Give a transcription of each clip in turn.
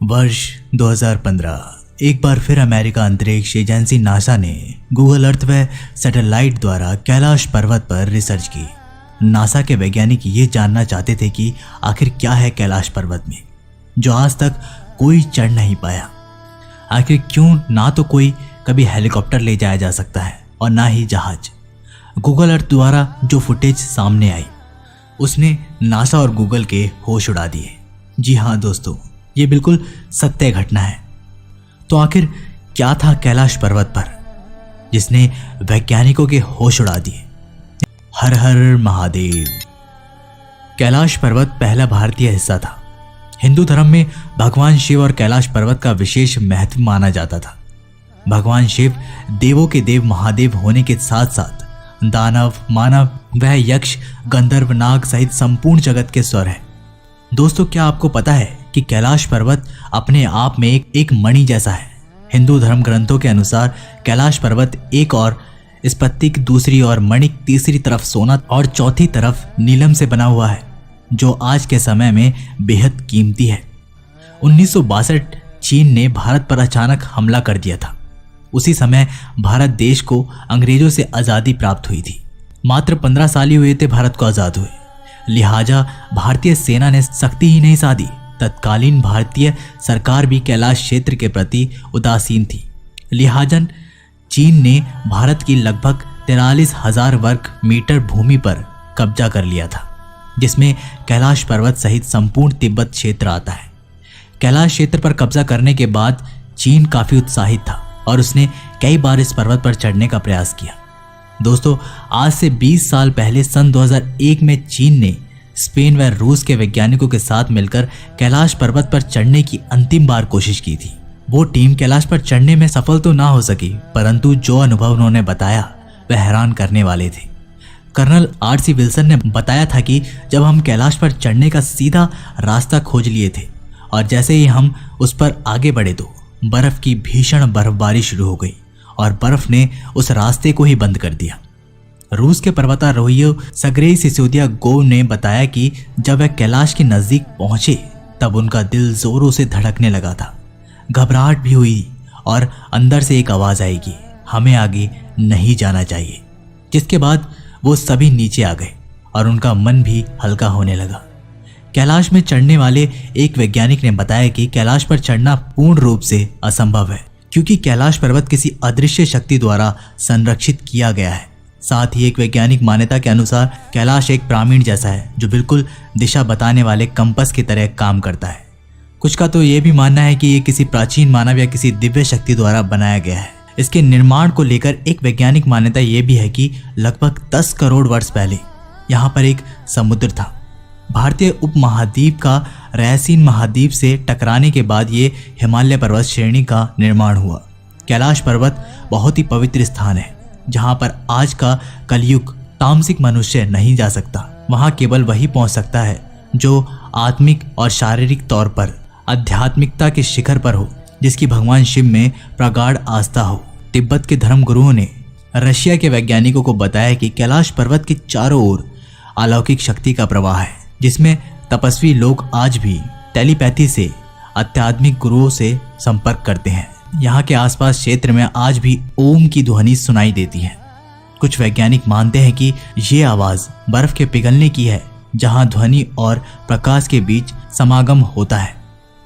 वर्ष 2015 एक बार फिर अमेरिका अंतरिक्ष एजेंसी नासा ने गूगल अर्थ व सैटेलाइट द्वारा कैलाश पर्वत पर रिसर्च की। नासा के वैज्ञानिक ये जानना चाहते थे कि आखिर क्या है कैलाश पर्वत में जो आज तक कोई चढ़ नहीं पाया। आखिर क्यों ना तो कोई कभी हेलीकॉप्टर ले जाया जा सकता है और ना ही जहाज। गूगल अर्थ द्वारा जो फुटेज सामने आई उसने नासा और गूगल के होश उड़ा दिए। जी हाँ दोस्तों, ये बिल्कुल सत्य घटना है। तो आखिर क्या था कैलाश पर्वत पर जिसने वैज्ञानिकों के होश उड़ा दिए। हर हर महादेव। कैलाश पर्वत पहला भारतीय हिस्सा था। हिंदू धर्म में भगवान शिव और कैलाश पर्वत का विशेष महत्व माना जाता था। भगवान शिव देवों के देव महादेव होने के साथ साथ दानव, मानव व यक्ष, गंधर्व, नाग सहित संपूर्ण जगत के स्वर है। दोस्तों, क्या आपको पता है कि कैलाश पर्वत अपने आप में एक मणि जैसा है। हिंदू धर्म ग्रंथों के अनुसार कैलाश पर्वत एक और स्फटिक, दूसरी और मणिक, तीसरी तरफ सोना और चौथी तरफ नीलम से बना हुआ है, जो आज के समय में बेहद कीमती है। 1962 चीन ने भारत पर अचानक हमला कर दिया था। उसी समय भारत देश को अंग्रेजों से आज़ादी प्राप्त हुई थी। मात्र 15 साल ही हुए थे भारत को आज़ाद हुए, लिहाजा भारतीय सेना ने सख्ती ही नहीं साधी। तत्कालीन भारतीय सरकार भी कैलाश क्षेत्र के प्रति उदासीन थी। लिहाजा चीन ने भारत की लगभग 43,000 वर्ग मीटर भूमि पर कब्जा कर लिया था, जिसमें कैलाश पर्वत सहित संपूर्ण तिब्बत क्षेत्र आता है। कैलाश क्षेत्र पर कब्जा करने के बाद चीन काफ़ी उत्साहित था और उसने कई बार इस पर्वत पर चढ़ने का प्रयास किया। दोस्तों, आज से 20 साल पहले सन 2001 में चीन ने स्पेन व रूस के वैज्ञानिकों के साथ मिलकर कैलाश पर्वत पर चढ़ने की अंतिम बार कोशिश की थी। वो टीम कैलाश पर चढ़ने में सफल तो ना हो सकी, परंतु जो अनुभव उन्होंने बताया वह हैरान करने वाले थे। कर्नल RC विल्सन ने बताया था कि जब हम कैलाश पर चढ़ने का सीधा रास्ता खोज लिए थे और जैसे ही हम उस पर आगे बढ़े तो बर्फ की भीषण बर्फबारी शुरू हो गई और बर्फ ने उस रास्ते को ही बंद कर दिया। रूस के पर्वतारोही सर्गेई सिसोदियागोव ने बताया कि जब वह कैलाश के नजदीक पहुंचे तब उनका दिल जोरों से धड़कने लगा था। घबराहट भी हुई और अंदर से एक आवाज आई कि हमें आगे नहीं जाना चाहिए। जिसके बाद वो सभी नीचे आ गए और उनका मन भी हल्का होने लगा। कैलाश में चढ़ने वाले एक वैज्ञानिक ने बताया कि कैलाश पर चढ़ना पूर्ण रूप से असंभव है, क्योंकि कैलाश पर्वत किसी अदृश्य शक्ति द्वारा संरक्षित किया गया है। साथ ही एक वैज्ञानिक मान्यता के अनुसार कैलाश एक पिरामिड जैसा है जो बिल्कुल दिशा बताने वाले कंपास की तरह काम करता है। कुछ का तो ये भी मानना है कि ये किसी प्राचीन मानव या किसी दिव्य शक्ति द्वारा बनाया गया है। इसके निर्माण को लेकर एक वैज्ञानिक मान्यता ये भी है कि लगभग 10 करोड़ वर्ष पहले यहाँ पर एक समुद्र था। भारतीय उपमहाद्वीप का रहसीन महाद्वीप से टकराने के बाद ये हिमालय पर्वत श्रेणी का निर्माण हुआ। कैलाश पर्वत बहुत ही पवित्र स्थान है जहाँ पर आज का कलयुग तामसिक मनुष्य नहीं जा सकता। वहाँ केवल वही पहुँच सकता है जो आत्मिक और शारीरिक तौर पर आध्यात्मिकता के शिखर पर हो, जिसकी भगवान शिव में प्रगाढ़ आस्था हो। तिब्बत के धर्म गुरुओं ने रशिया के वैज्ञानिकों को बताया कि कैलाश पर्वत के चारों ओर अलौकिक शक्ति का प्रवाह है, जिसमें तपस्वी लोग आज भी टेलीपैथी से आध्यात्मिक गुरुओं से संपर्क करते हैं। यहाँ के आसपास क्षेत्र में आज भी ओम की ध्वनि सुनाई देती है। कुछ वैज्ञानिक मानते हैं कि ये आवाज बर्फ के पिघलने की है, जहाँ ध्वनि और प्रकाश के बीच समागम होता है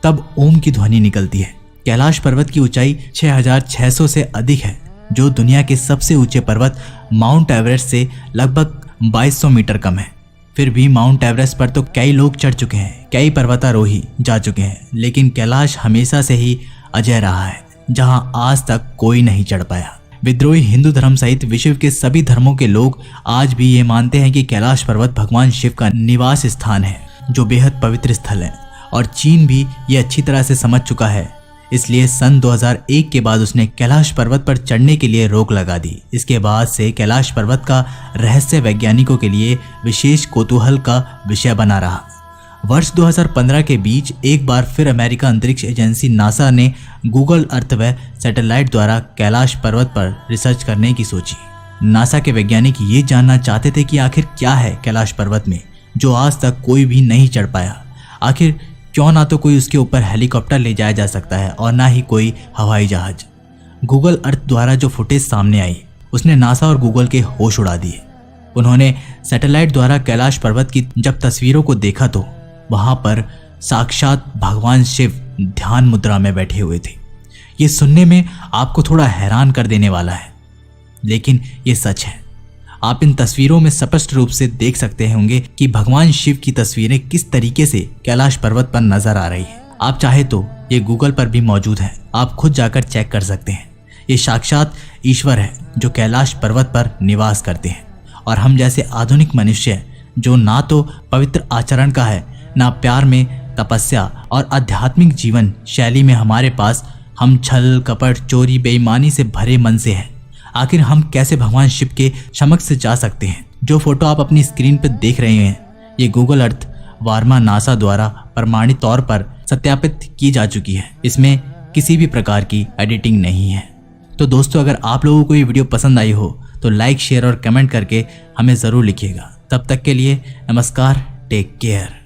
तब ओम की ध्वनि निकलती है। कैलाश पर्वत की ऊंचाई 6,600 से अधिक है, जो दुनिया के सबसे ऊंचे पर्वत माउंट एवरेस्ट से लगभग 2200 मीटर कम है। फिर भी माउंट एवरेस्ट पर तो कई लोग चढ़ चुके हैं, कई पर्वतारोही जा चुके हैं, लेकिन कैलाश हमेशा से ही अजय रहा है, जहां आज तक कोई नहीं चढ़ पाया। विद्रोही हिंदू धर्म सहित विश्व के सभी धर्मों के लोग आज भी ये मानते हैं कि कैलाश पर्वत भगवान शिव का निवास स्थान है, जो बेहद पवित्र स्थल है और चीन भी ये अच्छी तरह से समझ चुका है। इसलिए सन 2001 के बाद उसने कैलाश पर्वत पर चढ़ने के लिए रोक लगा दी। इसके बाद से कैलाश पर्वत का रहस्य वैज्ञानिकों के लिए विशेष कौतूहल का विषय बना रहा। वर्ष 2015 के बीच एक बार फिर अमेरिका अंतरिक्ष एजेंसी नासा ने गूगल अर्थ व सैटेलाइट द्वारा कैलाश पर्वत पर रिसर्च करने की सोची। नासा के वैज्ञानिक ये जानना चाहते थे कि आखिर क्या है कैलाश पर्वत में जो आज तक कोई भी नहीं चढ़ पाया। आखिर क्यों ना तो कोई उसके ऊपर हेलीकॉप्टर ले जाया जा सकता है और ना ही कोई हवाई जहाज। गूगल अर्थ द्वारा जो फुटेज सामने आई उसने नासा और गूगल के होश उड़ा दिए। उन्होंने सैटेलाइट द्वारा कैलाश पर्वत की जब तस्वीरों को देखा तो वहां पर साक्षात भगवान शिव ध्यान मुद्रा में बैठे हुए थे। ये सुनने में आपको थोड़ा हैरान कर देने वाला है, लेकिन ये सच है। आप इन तस्वीरों में स्पष्ट रूप से देख सकते होंगे कि भगवान शिव की तस्वीरें किस तरीके से कैलाश पर्वत पर नजर आ रही है। आप चाहे तो ये गूगल पर भी मौजूद है, आप खुद जाकर चेक कर सकते हैं। ये साक्षात ईश्वर है जो कैलाश पर्वत पर निवास करते हैं, और हम जैसे आधुनिक मनुष्य जो ना तो पवित्र आचरण का है, ना प्यार में, तपस्या और आध्यात्मिक जीवन शैली में हमारे पास, हम छल कपट चोरी बेईमानी से भरे मन से हैं। आखिर हम कैसे भगवान शिव के समक्ष से जा सकते हैं? जो फोटो आप अपनी स्क्रीन पर देख रहे हैं ये गूगल अर्थ वार्मा नासा द्वारा प्रमाणित तौर पर सत्यापित की जा चुकी है। इसमें किसी भी प्रकार की एडिटिंग नहीं है। तो दोस्तों, अगर आप लोगों को ये वीडियो पसंद आई हो तो लाइक शेयर और कमेंट करके हमें ज़रूर लिखिएगा। तब तक के लिए नमस्कार, टेक केयर।